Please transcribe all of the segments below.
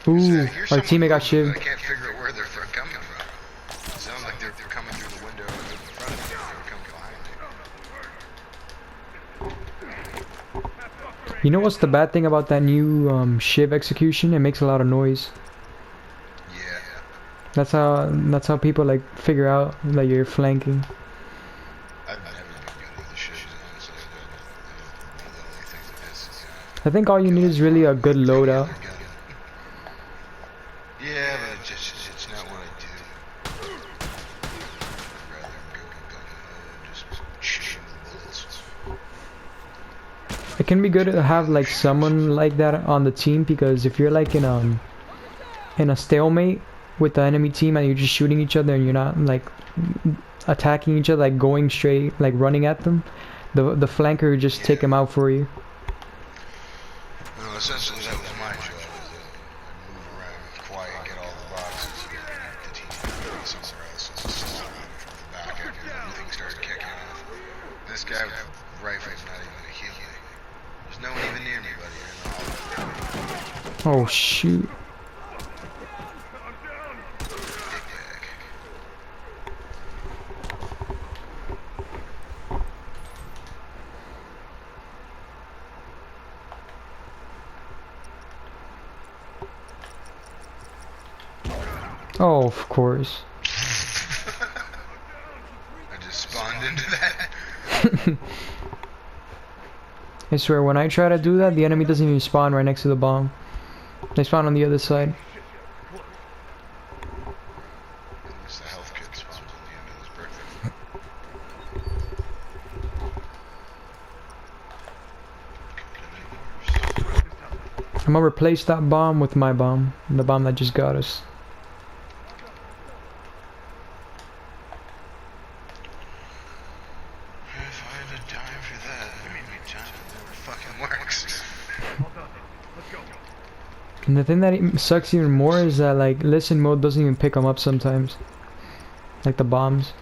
Ooh, our teammate teammate got shivved. I can't figure out where they're coming from. It sounds like they're coming through the window in front of me. They're coming behind me. You know what's the bad thing about that new shiv execution? It makes a lot of noise. Yeah. That's how people like figure out that you're flanking. I've never been good with the shivs, honestly. One of the only things that pisses me off. I think all you need is really a good loadout. Yeah, but it's not what I do. I'd rather go and just shoot the bullets. It can be good to have like someone like that on the team, because if you're like in a stalemate with the enemy team and you're just shooting each other and you're not like attacking each other, like going straight, like running at them, the flanker will just take them out for you. Well, essentially that was my job. Move around quiet, get all the boxes, and the team go somewhere else. It's just from the back after everything started kicking off. This guy with the rifle's not even gonna heal me. There's no one even near me, buddy. You're in the hallway. Oh shoot. Oh, of course. I just spawned into that. I swear, when I try to do that, the enemy doesn't even spawn right next to the bomb. They spawn on the other side. At least the health kit spawns on the end of this birthday. I'm gonna replace that bomb with my bomb. The bomb that just got us. If I had a dime for that, I mean, my time never fucking works. And the thing that sucks even more is that like listen mode doesn't even pick them up sometimes. Like the bombs.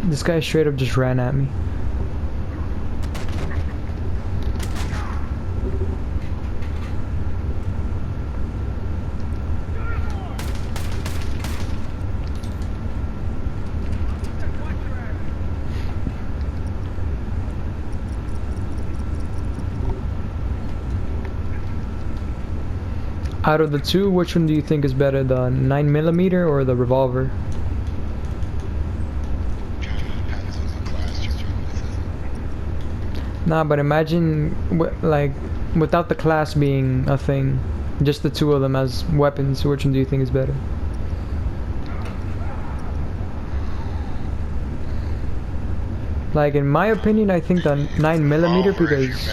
This guy straight up just ran at me. Out of the two, which one do you think is better, the 9mm or the revolver? Nah, but imagine like without the class being a thing, just the two of them as weapons. Which one do you think is better? Like in my opinion, I think the 9mm because.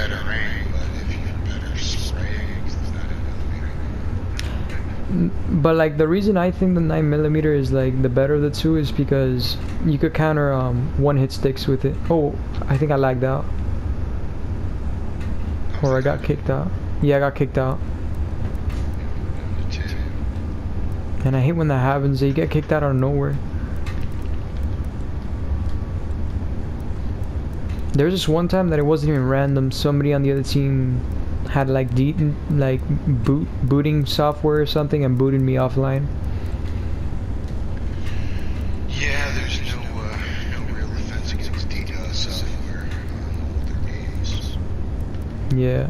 But like the reason I think the 9mm is like the better of the two is because you could counter one hit sticks with it. Oh, I think I lagged out. Or I got kicked out. Yeah, I got kicked out. And I hate when that happens. You get kicked out of nowhere. There was just one time that it wasn't even random. Somebody on the other team had like booting software or something and booted me offline. Yeah, there's no real defense against DDoS software on older games. Yeah.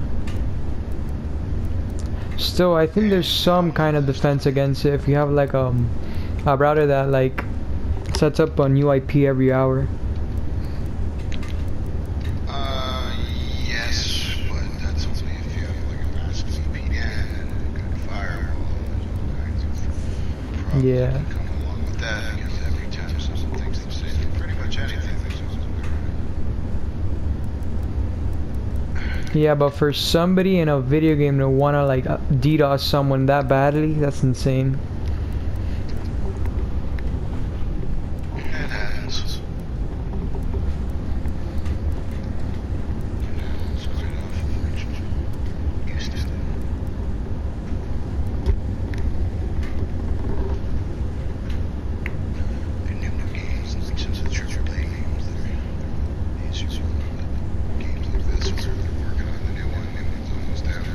Still, I think there's some kind of defense against it if you have like A router that like sets up a new IP every hour. Yes, but that's only if you have like a massive VPN and a good firewall. There's all kinds of problems Yeah. that can come along with that because every time someone thinks they've saved pretty much anything, there's always a workaround. Yeah, but for somebody in a video game to wanna like DDoS someone that badly, that's insane. It happens. It's quite often, unfortunately. Used to. They're new games, like some of the AAA games that are easier to run, but games like this where they're working on the new one's almost out.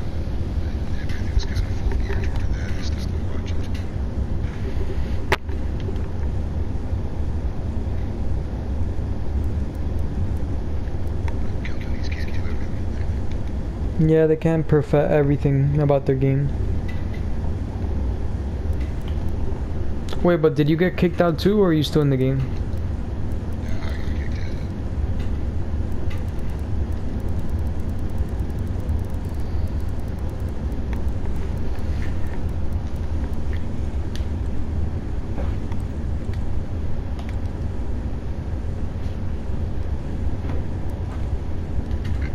Everything's kind of full gear toward that. It's not to watch it. Companies can't do everything. Yeah, they can't perfect everything about their game. Wait, but did you get kicked out too, or are you still in the game? Yeah, I get kicked out.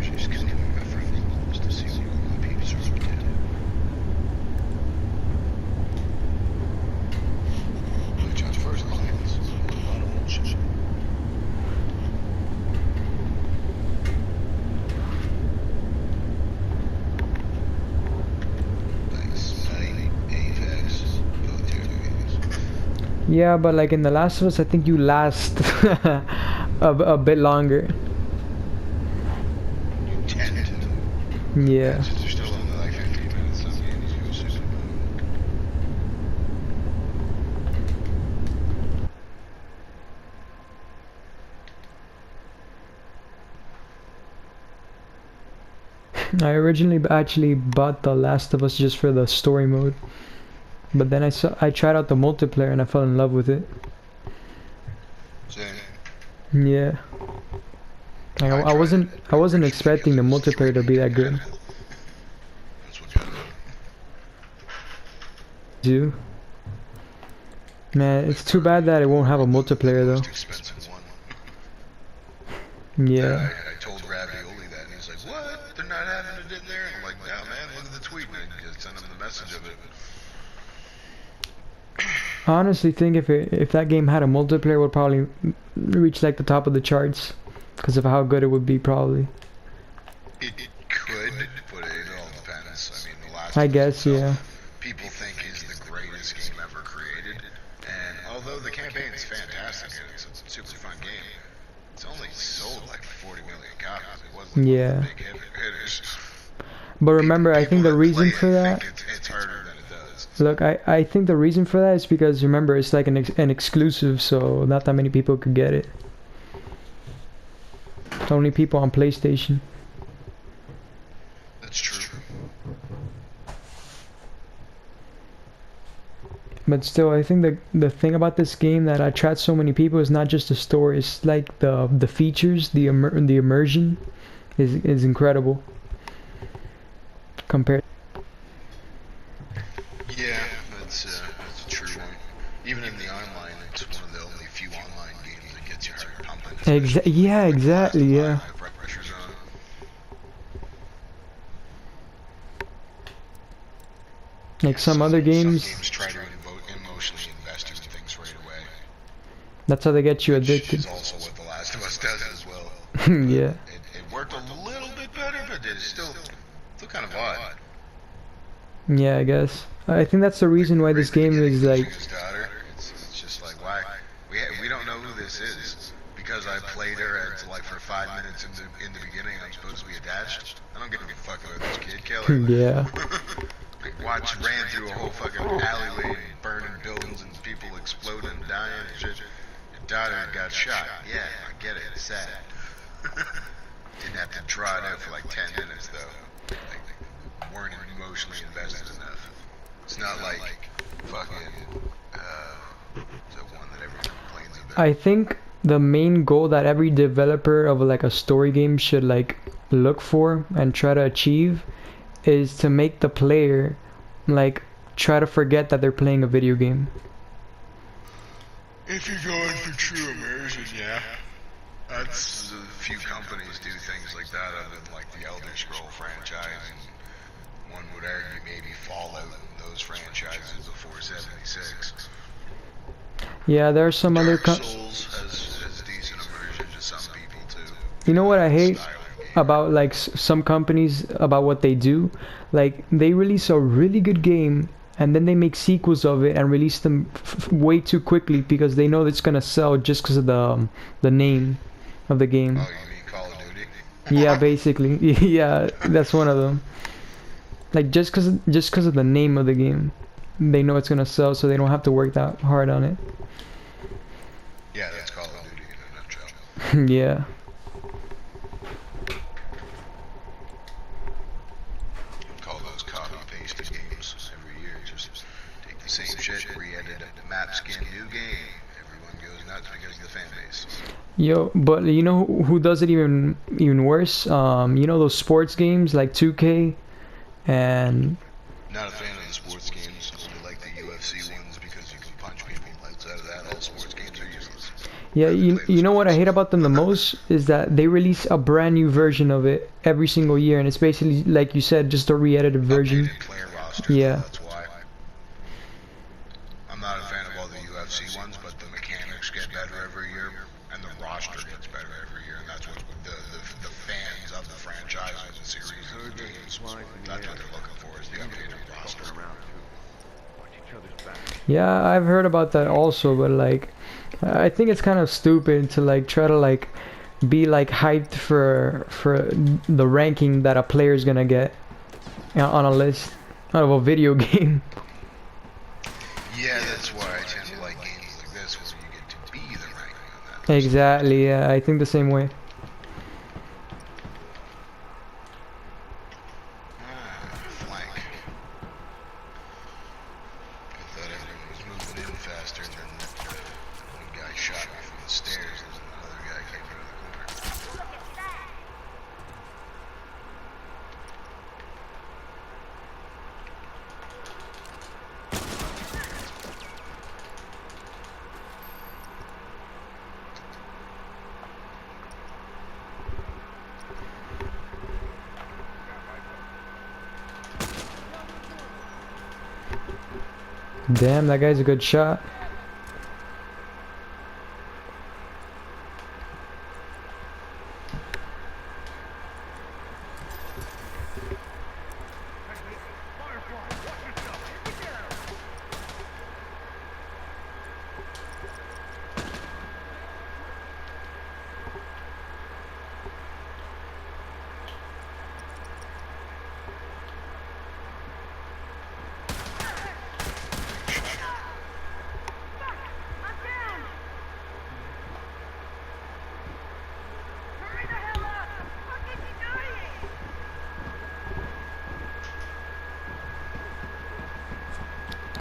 She's killing my friend just to see what all my peeps are up to. Which at first glance, a lot of bullshit. Like Smite, Apex, military games. Yeah, but like in The Last of Us, I think you last a bit longer. You tend to. Yeah. Since you're still only like 15 minutes, some games you go super long. I originally actually bought The Last of Us just for the story mode, but then I tried out the multiplayer and I fell in love with it. Same. Yeah. Like, I wasn't expecting the multiplayer to be that good. That's what got me. Dude. Man, it's too bad that it won't have a multiplayer Most though. expensive one. Yeah. I told Ravioli that, and he's like, "What? They're not having it in there?" And I'm like, "No, man. Look at the tweet." And I just sent him the message of it. I honestly think if that game had a multiplayer, it would probably reach like the top of the charts because of how good it would be probably. It could, but it all depends. I mean, The Last I of Us guess, itself, yeah. people think is the greatest game ever created, and although the campaign's fantastic and it's a super fun game, it's only sold like 40 million copies. It wasn't Yeah. one of the big hitters. But remember, I think People the that reason play for it that, think it's harder than it does. look, I think the reason for that is because remember it's like an exclusive, so not that many people could get it. It's only people on PlayStation. That's true. But still, I think the thing about this game that attracts so many people is not just the story. It's like the features, the immersion is incredible. Compared. Yeah, that's a true one. Even in the online, it's one of the only few online games that gets your heart pumping. Yeah, exactly. Yeah. High pressure zone. Like some other games, Some games try to emotionally invest you in things right away. that's how they get you Which addicted. is also what The Last of Us does as well. Yeah. It worked a little bit better, but it's still kind of odd. Yeah, I guess. I think that's the reason why this game is like. His daughter, it's just like why we don't know who this is because I played her at like for 5 minutes in the beginning. I'm supposed to be attached. I don't give a fuck about this kid. Kill her. Yeah. Ran through a whole fucking alleyway, burning buildings and people exploding and dying and shit. Your daughter got shot. Yeah, I get it. It's sad. Didn't have to draw it out for like 10 minutes though. Like, weren't emotionally invested enough. It's not like fucking I think the main goal that every developer of like a story game should like look for and try to achieve is to make the player like try to forget that they're playing a video game. If you're going for true immersion, yeah. That's a few companies do things like that other than like the Elder Scroll franchise, and one would argue maybe Fallout and those franchises before 76. Yeah, there are some other Dark Souls has decent immersion to some people too. You know what I hate Style game. about like some companies about what they do? Like they release a really good game and then they make sequels of it and release them way too quickly because they know it's gonna sell just because of the name of the game. Oh, you mean Call of Duty? Yeah, basically. Yeah, that's one of them. Like just cause of the name of the game, they know it's gonna sell, so they don't have to work that hard on it. Yeah, that's Call of Duty in a nutshell. Yeah. Call those copy-pasted games every year. Just take the same shit, re-edit it, map skin, new game. Everyone goes nuts because of the fan base. Yo, but you know who does it even worse? You know those sports games like 2K and Not a fan of the sports games. Only like the UFC ones because you can punch people. Outside of that, all sports games are useless. yeah, you know what I hate about them the most is that they release a brand new version of it every single year, and it's basically like you said, just a re-edited version. Updated player roster. Yeah. That's why. I'm not a fan of all the UFC ones, but the mechanics get better every year, and the roster gets better every year, and that's what the fans of the franchise and the series of the games, that's what they're looking for, is the updated roster. Yeah, I've heard about that also, but like I think it's kind of stupid to like try to like be like hyped for the ranking that a player's gonna get on a list out of a video game. Yeah, that's why I tend to like games like this, where you get to be the ranking of that. Exactly, yeah, I think the same way. Flank. I thought everyone was moving in faster, and then one guy shot me from the stairs, and another guy came around the corner. Damn, that guy's a good shot.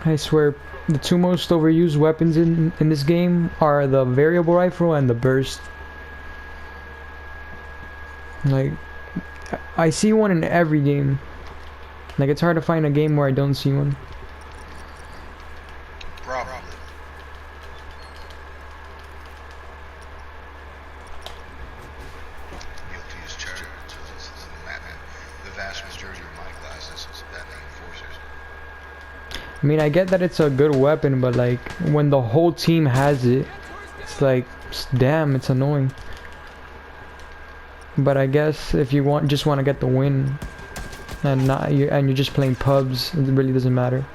I swear, the two most overused weapons in this game are the variable rifle and the burst. Like, I see one in every game. Like, it's hard to find a game where I don't see one. Probably. Guilty as charged. So this is the vast majority of my classes that the enforcers. I mean, I get that it's a good weapon, but like, when the whole team has it, it's like, damn, it's annoying. But I guess if you just want to get the win, and you're just playing pubs, it really doesn't matter.